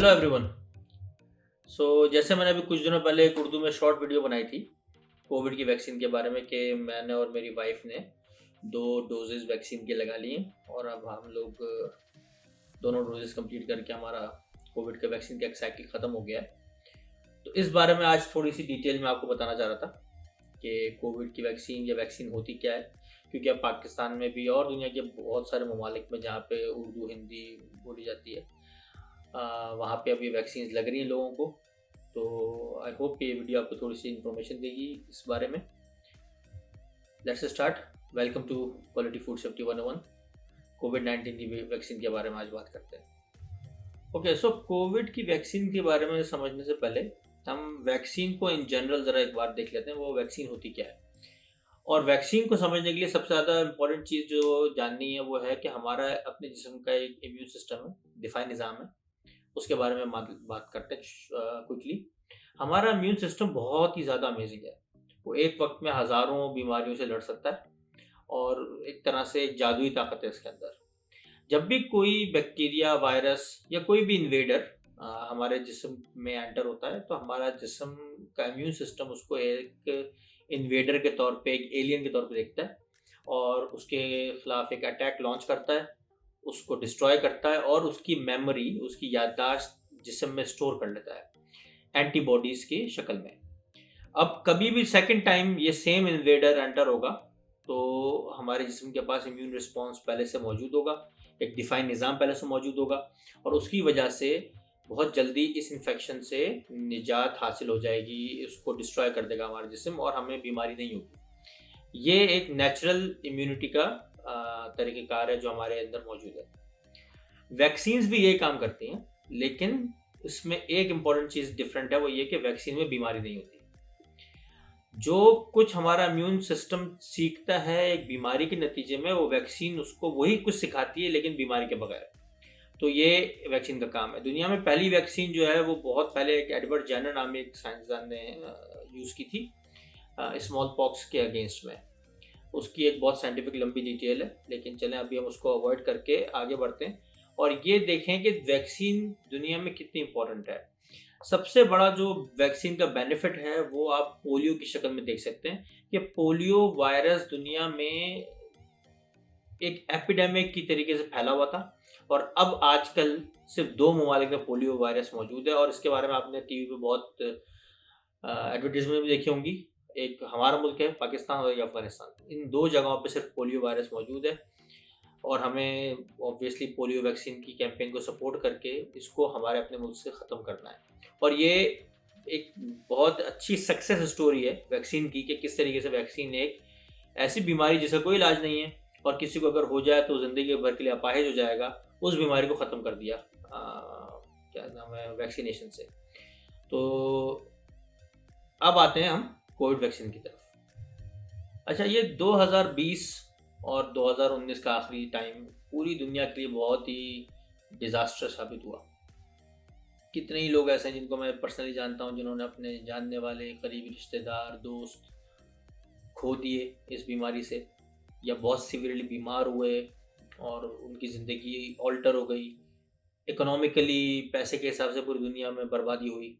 Hello everyone. जैसे मैंने अभी कुछ दिनों पहले एक उर्दू में शॉर्ट वीडियो बनाई थी कोविड की वैक्सीन के बारे में कि मैंने और मेरी वाइफ ने 2 डोजेस वैक्सीन के लगा लिए और अब हम लोग दोनों डोजेस कंप्लीट करके हमारा कोविड के वैक्सीन का एक साइकिल ख़त्म हो गया है। तो इस बारे में आज थोड़ी सी डिटेल में आपको बताना चाह रहा था कि कोविड की वैक्सीन या वैक्सीन होती क्या है, क्योंकि अब पाकिस्तान में भी और दुनिया के बहुत सारे ममालिक में जहाँ पे उर्दू हिंदी बोली जाती है वहाँ पे अभी वैक्सीन लग रही हैं लोगों को। तो आई होप कि ये वीडियो आपको थोड़ी सी इन्फॉर्मेशन देगी इस बारे में। Let's start. Welcome to quality food safety 101। कोविड-19 की वैक्सीन के बारे में आज बात करते हैं। ओके, सो कोविड की वैक्सीन के बारे में समझने से पहले हम वैक्सीन को इन जनरल ज़रा एक बार देख लेते हैं, वो वैक्सीन होती क्या है। और वैक्सीन को समझने के लिए सबसे ज़्यादा इम्पोर्टेंट चीज़ जो जाननी है वो है कि हमारा अपने जिस्म का एक इम्यून सिस्टम है, दिफाई निज़ाम है, उसके बारे में बात करते हैं क्विकली। हमारा इम्यून सिस्टम बहुत ही ज़्यादा अमेजिंग है। वो एक वक्त में हज़ारों बीमारियों से लड़ सकता है और एक तरह से एक जादुई ताकत है इसके अंदर। जब भी कोई बैक्टीरिया, वायरस या कोई भी इन्वेडर हमारे जिस्म में एंटर होता है तो हमारा जिस्म का इम्यून सिस्टम उसको एक इन्वेडर के तौर पे, एक एलियन के तौर पे देखता है और उसके खिलाफ एक अटैक लॉन्च करता है, उसको डिस्ट्रॉय करता है और उसकी मेमोरी, उसकी याददाश्त जिस्म में स्टोर कर लेता है एंटीबॉडीज की शक्ल में। अब कभी भी सेकंड टाइम ये सेम इन्वेडर एंटर होगा तो हमारे जिस्म के पास इम्यून रिस्पॉन्स पहले से मौजूद होगा, एक डिफाइन निज़ाम पहले से मौजूद होगा और उसकी वजह से बहुत जल्दी इस इन्फेक्शन से निजात हासिल हो जाएगी, उसको डिस्ट्रॉय कर देगा हमारा जिस्म और हमें बीमारी नहीं होगी। ये एक नेचुरल इम्यूनिटी का तरीक़ेकार है जो हमारे अंदर मौजूद है। वैक्सीन्स भी यही काम करती हैं, लेकिन इसमें एक इम्पॉर्टेंट चीज़ डिफरेंट है, वो ये कि वैक्सीन में बीमारी नहीं होती। जो कुछ हमारा इम्यून सिस्टम सीखता है एक बीमारी के नतीजे में, वो वैक्सीन उसको वही कुछ सिखाती है लेकिन बीमारी के बगैर। तो ये वैक्सीन का काम है। दुनिया में पहली वैक्सीन जो है वो बहुत पहले एक एडवर्ड जेनर नामी एक साइंसदान ने यूज़ की थी स्मॉल पॉक्स के अगेंस्ट में। उसकी एक बहुत साइंटिफिक लंबी डिटेल है, लेकिन चलें अभी हम उसको अवॉइड करके आगे बढ़ते हैं और ये देखें कि वैक्सीन दुनिया में कितनी इम्पोर्टेंट है। सबसे बड़ा जो वैक्सीन का बेनिफिट है वो आप पोलियो की शक्ल में देख सकते हैं कि पोलियो वायरस दुनिया में एक एपिडेमिक की तरीके से फैला हुआ था और अब आजकल सिर्फ 2 ममालिक में पोलियो वायरस मौजूद है और इसके बारे में आपने टीवी पे बहुत एडवर्टीजमेंट भी देखी होंगी। एक हमारा मुल्क है पाकिस्तान और एक अफगानिस्तान, इन 2 जगहों पे सिर्फ पोलियो वायरस मौजूद है और हमें ऑब्वियसली पोलियो वैक्सीन की कैंपेन को सपोर्ट करके इसको हमारे अपने मुल्क से ख़त्म करना है। और ये एक बहुत अच्छी सक्सेस स्टोरी है वैक्सीन की कि किस तरीके से वैक्सीन एक ऐसी बीमारी जिसका कोई इलाज नहीं है और किसी को अगर हो जाए तो ज़िंदगी भर के लिए अपाहिज हो जाएगा, उस बीमारी को ख़त्म कर दिया क्या नाम है, वैक्सीनेशन से। तो अब आते हैं हम कोविड वैक्सीन की तरफ। अच्छा, ये 2020 और 2019 का आखिरी टाइम पूरी दुनिया के लिए बहुत ही डिज़ास्टर साबित हुआ। कितने ही लोग ऐसे हैं जिनको मैं पर्सनली जानता हूँ जिन्होंने अपने जानने वाले करीबी रिश्तेदार, दोस्त खो दिए इस बीमारी से या बहुत सीवियरली बीमार हुए और उनकी ज़िंदगी ऑल्टर हो गई। इकोनॉमिकली पैसे के हिसाब से पूरी दुनिया में बर्बादी हुई।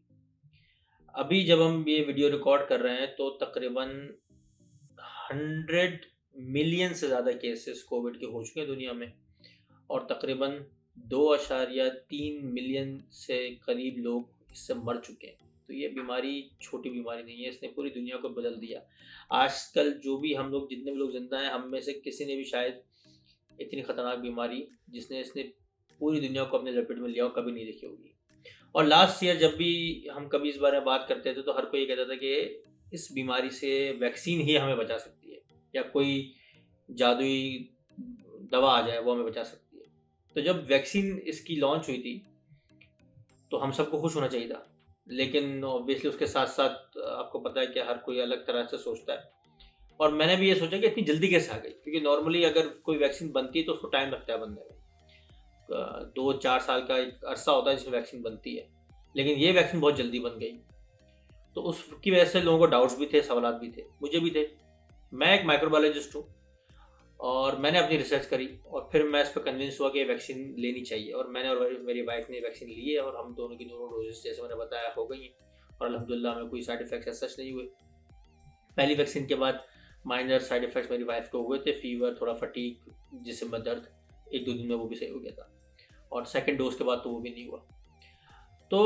अभी जब हम ये वीडियो रिकॉर्ड कर रहे हैं तो तकरीबन 100 मिलियन से ज़्यादा केसेस कोविड के हो चुके हैं दुनिया में और तकरीबन 2.3 मिलियन से करीब लोग इससे मर चुके हैं। तो ये बीमारी छोटी बीमारी नहीं है, इसने पूरी दुनिया को बदल दिया। आजकल जो भी हम लोग, जितने भी लोग जिंदा हैं, हम में से किसी ने भी शायद इतनी ख़तरनाक बीमारी जिसने इसने पूरी दुनिया को अपने लपेट में लिया हो कभी नहीं देखी होगी। और लास्ट ईयर जब भी हम कभी इस बारे में बात करते थे तो हर कोई कहता था कि इस बीमारी से वैक्सीन ही हमें बचा सकती है या कोई जादुई दवा आ जाए वो हमें बचा सकती है। तो जब वैक्सीन इसकी लॉन्च हुई थी तो हम सबको खुश होना चाहिए था, लेकिन ऑब्वियसली उसके साथ साथ आपको पता है कि हर कोई अलग तरह से सोचता है और मैंने भी ये सोचा कि इतनी जल्दी कैसे आ गई, क्योंकि नॉर्मली अगर कोई वैक्सीन बनती है तो उसको टाइम लगता है बनने में। 2-4 साल का एक अरसा होता है जिसमें वैक्सीन बनती है, लेकिन ये वैक्सीन बहुत जल्दी बन गई। तो उसकी वजह से लोगों को डाउट्स भी थे, सवालात भी थे, मुझे भी थे। मैं एक माइक्रोबायोलॉजिस्ट हूँ और मैंने अपनी रिसर्च करी और फिर मैं इस पर कन्विंस हुआ कि वैक्सीन लेनी चाहिए, और मैंने और मेरी वाइफ ने वैक्सीन ली है और हम दोनों की दोनों डोजेस जैसे मैंने बताया हो गई हैं, और अल्हम्दुलिल्लाह हमें कोई साइड इफेक्ट्स ऐसा नहीं हुए। पहली वैक्सीन के बाद माइनर साइड इफेक्ट्स मेरी वाइफ को हुए थे, फीवर, थोड़ा फटीक, जिसम में दर्द, 1-2 दिन में वो भी सही हो गया था, और सेकेंड डोज के बाद तो वो भी नहीं हुआ। तो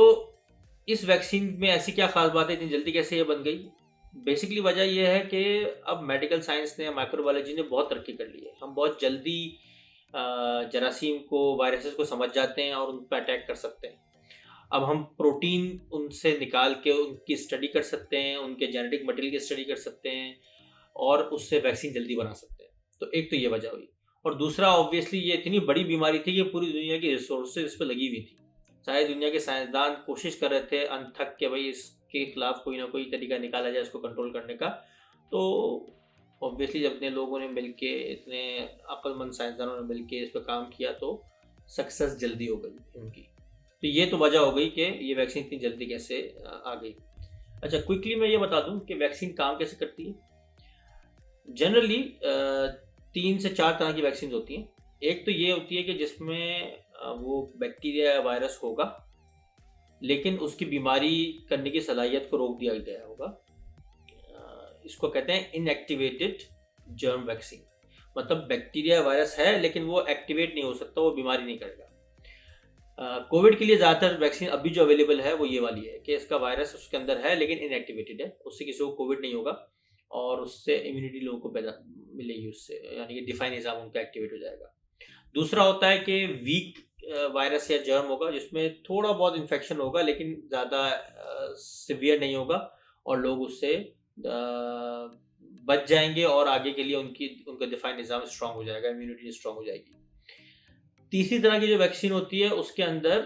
इस वैक्सीन में ऐसी क्या खास बात है, इतनी जल्दी कैसे ये बन गई? बेसिकली वजह यह है कि अब मेडिकल साइंस ने, माइक्रोबायोलॉजी ने बहुत तरक्की कर ली है। हम बहुत जल्दी जरासीम को, वायरसेस को समझ जाते हैं और उन पर अटैक कर सकते हैं। अब हम प्रोटीन उनसे निकाल के उनकी स्टडी कर सकते हैं, उनके जेनेटिक मटेरियल की स्टडी कर सकते हैं और उससे वैक्सीन जल्दी बना सकते हैं। तो एक तो ये वजह हुई, और दूसरा ऑब्वियसली ये इतनी बड़ी बीमारी थी कि पूरी दुनिया की रिसोर्सेज इस पर लगी हुई थी। सारी दुनिया के साइंसदान कोशिश कर रहे थे अनथक के भाई इसके खिलाफ कोई ना कोई तरीका निकाला जाए इसको कंट्रोल करने का। तो ऑब्वियसली जब इतने लोगों ने मिलके, इतने अक्लमंद साइंसदानों ने मिलके इस पर काम किया तो सक्सेस जल्दी हो गई उनकी। तो ये तो वजह हो गई कि ये वैक्सीन इतनी जल्दी कैसे आ गई। अच्छा, क्विकली मैं ये बता दूं कि वैक्सीन काम कैसे करती है। जनरली 3 से 4 तरह की वैक्सीन होती हैं। एक तो ये होती है कि जिसमें वो बैक्टीरिया या वायरस होगा लेकिन उसकी बीमारी करने की सलाहियत को रोक दिया गया होगा। इसको कहते हैं इनएक्टिवेटेड जर्म वैक्सीन। मतलब बैक्टीरिया वायरस है लेकिन वो एक्टिवेट नहीं हो सकता, वो बीमारी नहीं करेगा। कोविड के लिए ज़्यादातर वैक्सीन अभी जो अवेलेबल है वो ये वाली है कि इसका वायरस उसके अंदर है लेकिन इनएक्टिवेटेड है, उससे किसी को कोविड नहीं होगा और उससे इम्यूनिटी लोगों को पैदा मिलेगी उससे, यानी कि डिफाइन निज़ाम उनका एक्टिवेट हो जाएगा। दूसरा होता है कि वीक वायरस या जर्म होगा जिसमें थोड़ा बहुत इन्फेक्शन होगा लेकिन ज़्यादा सिवियर नहीं होगा और लोग उससे बच जाएंगे और आगे के लिए उनका डिफाइन निज़ाम स्ट्रांग हो जाएगा, इम्यूनिटी स्ट्रांग हो जाएगी। तीसरी तरह की जो वैक्सीन होती है उसके अंदर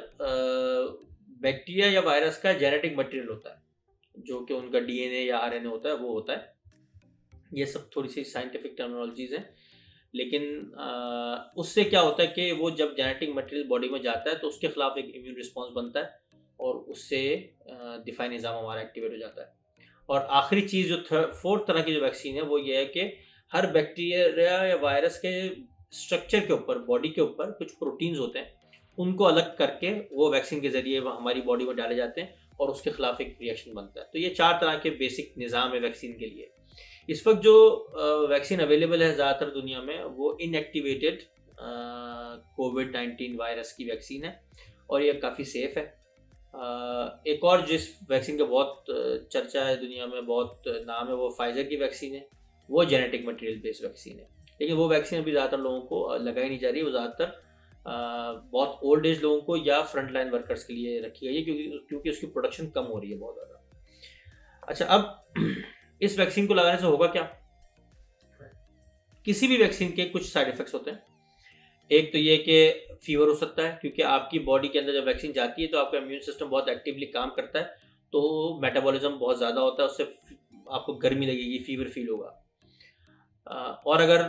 बैक्टीरिया या वायरस का जेनेटिक मटेरियल होता है जो कि उनका डीएनए या आरएनए होता है, वो होता है। ये सब थोड़ी सी साइंटिफिक टर्मिनोलॉजीज हैं, लेकिन उससे क्या होता है कि वो जब जेनेटिक मटेरियल बॉडी में जाता है तो उसके खिलाफ एक इम्यून रिस्पॉन्स बनता है और उससे दिफाई निज़ाम हमारा एक्टिवेट हो जाता है। और आखिरी चीज़ जो फोर्थ तरह की जो वैक्सीन है वो ये है कि हर बैक्टीरिया या वायरस के स्ट्रक्चर के ऊपर, बॉडी के ऊपर कुछ प्रोटीन्स होते हैं, उनको अलग करके वो वैक्सीन के ज़रिए हमारी बॉडी में डाले जाते हैं और उसके खिलाफ एक रिएक्शन बनता है। तो ये 4 तरह के बेसिक निज़ाम है वैक्सीन के लिए। इस वक्त जो वैक्सीन अवेलेबल है ज़्यादातर दुनिया में वो इनएक्टिवेटेड कोविड-19 वायरस की वैक्सीन है और ये काफ़ी सेफ़ है। एक और जिस वैक्सीन का बहुत चर्चा है दुनिया में, बहुत नाम है, वो फाइज़र की वैक्सीन है। वो जेनेटिक मटेरियल बेस्ड वैक्सीन है, लेकिन वो वैक्सीन अभी ज़्यादातर लोगों को लगाई नहीं जा रही है। वो ज़्यादातर बहुत ओल्ड एज लोगों को या फ्रंट लाइन वर्कर्स के लिए रखी गई है क्योंकि उसकी प्रोडक्शन कम हो रही है बहुत ज़्यादा। अच्छा, अब इस वैक्सीन को लगाने से होगा क्या? किसी भी वैक्सीन के कुछ साइड इफ़ेक्ट्स होते हैं। एक तो ये कि फीवर हो सकता है क्योंकि आपकी बॉडी के अंदर जब वैक्सीन जाती है तो आपका इम्यून सिस्टम बहुत एक्टिवली काम करता है, तो मेटाबॉलिज्म बहुत ज़्यादा होता है, उससे आपको गर्मी लगेगी, फीवर फील होगा। और अगर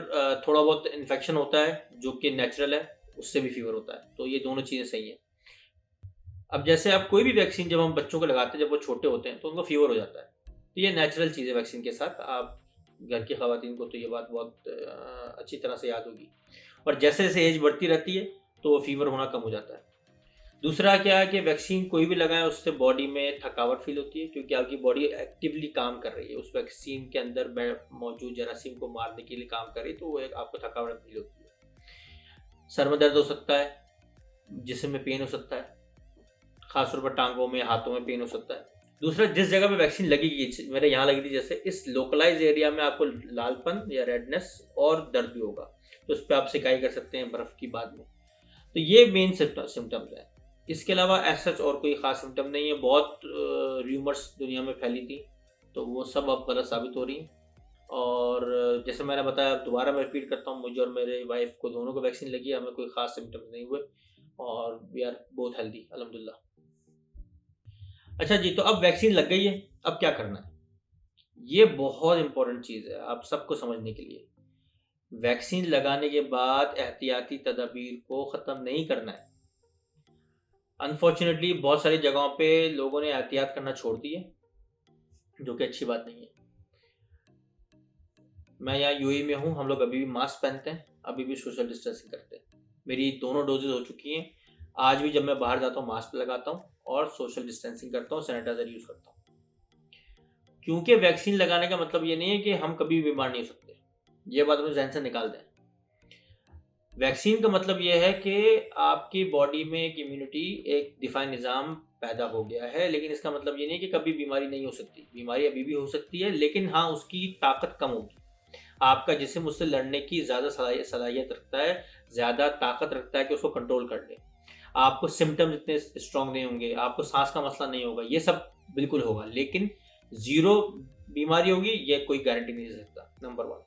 थोड़ा बहुत इन्फेक्शन होता है जो कि नेचुरल है, उससे भी फीवर होता है। तो ये दोनों चीज़ें सही हैं। अब जैसे आप कोई भी वैक्सीन जब हम बच्चों को लगाते हैं जब वो छोटे होते हैं तो उनको फीवर हो जाता है, तो ये नेचुरल चीज़ है वैक्सीन के साथ। आप घर की ख़वातीन को तो ये बात बहुत अच्छी तरह से याद होगी। और जैसे जैसे एज बढ़ती रहती है तो वो फीवर होना कम हो जाता है। दूसरा क्या है कि वैक्सीन कोई भी लगाएं उससे बॉडी में थकावट फील होती है क्योंकि आपकी बॉडी एक्टिवली काम कर रही है, उस वैक्सीन के अंदर मौजूद जरासीम को मारने के लिए काम कर रही है, तो वो एक आपको थकावट फील होती है। सर में दर्द हो सकता है, जिस्म में पेन हो सकता है, खासतौर पर टांगों में, हाथों में पेन हो सकता है। दूसरा, जिस जगह पे वैक्सीन लगेगी, मेरे यहाँ लगी थी जैसे, इस लोकलाइज एरिया में आपको लालपन या रेडनेस और दर्द भी होगा, तो उस पर आप सिकाई कर सकते हैं बर्फ़ की बाद में। तो ये मेन सिम्टम्स हैं। इसके अलावा ऐसा और कोई ख़ास सिम्टम नहीं है। बहुत र्यूमर्स दुनिया में फैली थी तो वो सब अब गलत साबित हो रही हैं। और जैसे मैंने बताया, दोबारा मैं रिपीट करता हूँ, मुझे और मेरे वाइफ को दोनों को वैक्सीन लगी, हमें कोई ख़ास सिम्टम्स नहीं हुए और वी आर बोथ हेल्दी अल्हम्दुलिल्लाह। अच्छा जी, तो अब वैक्सीन लग गई है, अब क्या करना है? ये बहुत इंपॉर्टेंट चीज़ है आप सबको समझने के लिए। वैक्सीन लगाने के बाद एहतियाती तदाबीर को ख़त्म नहीं करना है। अनफॉर्चुनेटली बहुत सारी जगहों पे लोगों ने एहतियात करना छोड़ दी है, जो कि अच्छी बात नहीं है। मैं यहाँ यूएई में हूँ, हम लोग अभी भी मास्क पहनते हैं, अभी भी सोशल डिस्टेंसिंग करते हैं। मेरी दोनों डोजेज हो चुकी हैं। आज भी जब मैं बाहर जाता हूँ मास्क लगाता हूँ और सोशल डिस्टेंसिंग करता हूँ, सैनिटाइजर यूज़ करता हूँ। क्योंकि वैक्सीन लगाने का मतलब ये नहीं है कि हम कभी भी बीमार नहीं हो सकते। ये बात अपने ज़हन से निकाल दें। वैक्सीन का मतलब ये है कि आपकी बॉडी में एक इम्यूनिटी, एक डिफाइन निज़ाम पैदा हो गया है, लेकिन इसका मतलब ये नहीं कि कभी बीमारी नहीं हो सकती। बीमारी अभी भी हो सकती है, लेकिन हाँ, उसकी ताकत कम होगी। आपका जिस्म उससे लड़ने की ज़्यादा सलाहियत रखता है, ज़्यादा ताकत रखता है कि उसको कंट्रोल कर ले। आपको सिम्पटम्स इतने स्ट्रॉन्ग नहीं होंगे, आपको सांस का मसला नहीं होगा, ये सब बिल्कुल होगा, लेकिन ज़ीरो बीमारी होगी ये कोई गारंटी नहीं दे सकता। Number one.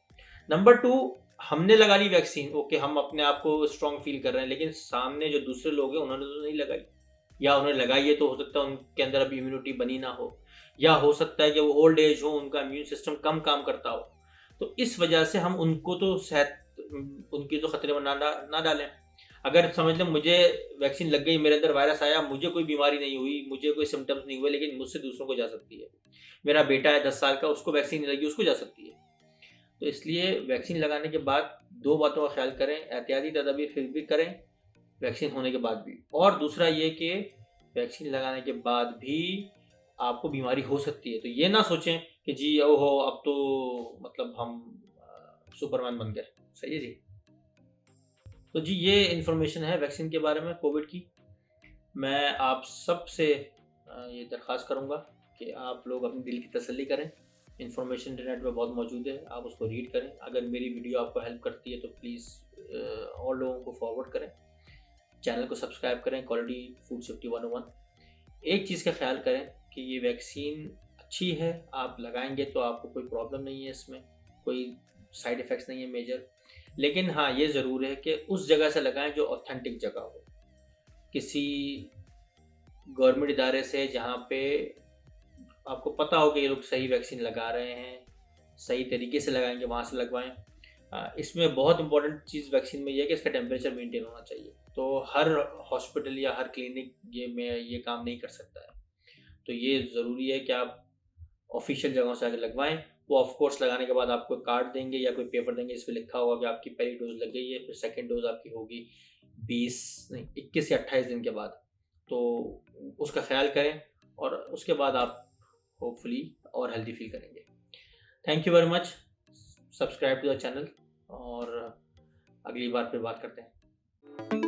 नंबर टू, हमने लगा ली वैक्सीन, ओके, हम अपने आप को स्ट्रॉन्ग फील कर रहे हैं, लेकिन सामने जो दूसरे लोग हैं उन्होंने तो नहीं लगाई, या उन्होंने लगाई है तो हो सकता है उनके अंदर अभी इम्यूनिटी बनी ना हो, या हो सकता है कि वो ओल्ड एज हो, उनका इम्यून सिस्टम कम काम करता हो। तो इस वजह से हम उनको तो सेहत उनकी तो खतरे में ना डालें। अगर समझ लें मुझे वैक्सीन लग गई, मेरे अंदर वायरस आया, मुझे कोई बीमारी नहीं हुई, मुझे कोई सिम्टम्स नहीं हुए, लेकिन मुझसे दूसरों को जा सकती है। मेरा बेटा है 10 साल का, उसको वैक्सीन नहीं लगी, उसको जा सकती है। तो इसलिए वैक्सीन लगाने के बाद दो बातों का ख्याल करें, एहतियाती तदाबीर फिर भी करें वैक्सीन होने के बाद भी। और दूसरा ये कि वैक्सीन लगाने के बाद भी आपको बीमारी हो सकती है, तो ये ना सोचें कि जी ओहो अब तो मतलब हम सुपरमैन बन गए। सही है जी। तो जी ये इन्फॉर्मेशन है वैक्सीन के बारे में, कोविड की। मैं आप सब से ये दरख्वास्त करूँगा कि आप लोग अपनी दिल की तसल्ली करें। इन्फॉर्मेशन इंटरनेट पे बहुत मौजूद है, आप उसको रीड करें। अगर मेरी वीडियो आपको हेल्प करती है तो प्लीज़ और लोगों को फॉरवर्ड करें। चैनल को सब्सक्राइब करें, क्वालिटी फूड सेफ्टी 101। एक चीज़ का ख्याल करें कि ये वैक्सीन अच्छी है, आप लगाएंगे तो आपको कोई प्रॉब्लम नहीं है, इसमें कोई साइड इफ़ेक्ट्स नहीं है मेजर। लेकिन हाँ, ये ज़रूर है कि उस जगह से लगाएं जो ऑथेंटिक जगह हो, किसी गवर्नमेंट इदारे से जहाँ पे आपको पता हो कि ये लोग सही वैक्सीन लगा रहे हैं, सही तरीके से लगाएंगे, वहाँ से लगवाएं। इसमें बहुत इंपॉर्टेंट चीज़ वैक्सीन में ये है कि इसका टेम्परेचर मेंटेन होना चाहिए। तो हर हॉस्पिटल या हर क्लिनिक ये काम नहीं कर सकता है। तो ये ज़रूरी है कि आप ऑफिशियल जगहों से आके लगवाएं। वो ऑफ कोर्स लगाने के बाद आपको कार्ड देंगे या कोई पेपर देंगे, इस पे लिखा होगा कि आपकी पहली डोज लग गई है, फिर सेकंड डोज आपकी होगी 20 नहीं 21 या 28 दिन के बाद। तो उसका ख्याल करें और उसके बाद आप होपफुली और हेल्दी फील करेंगे। Thank you very much. Subscribe to the channel और अगली बार फिर बात करते हैं।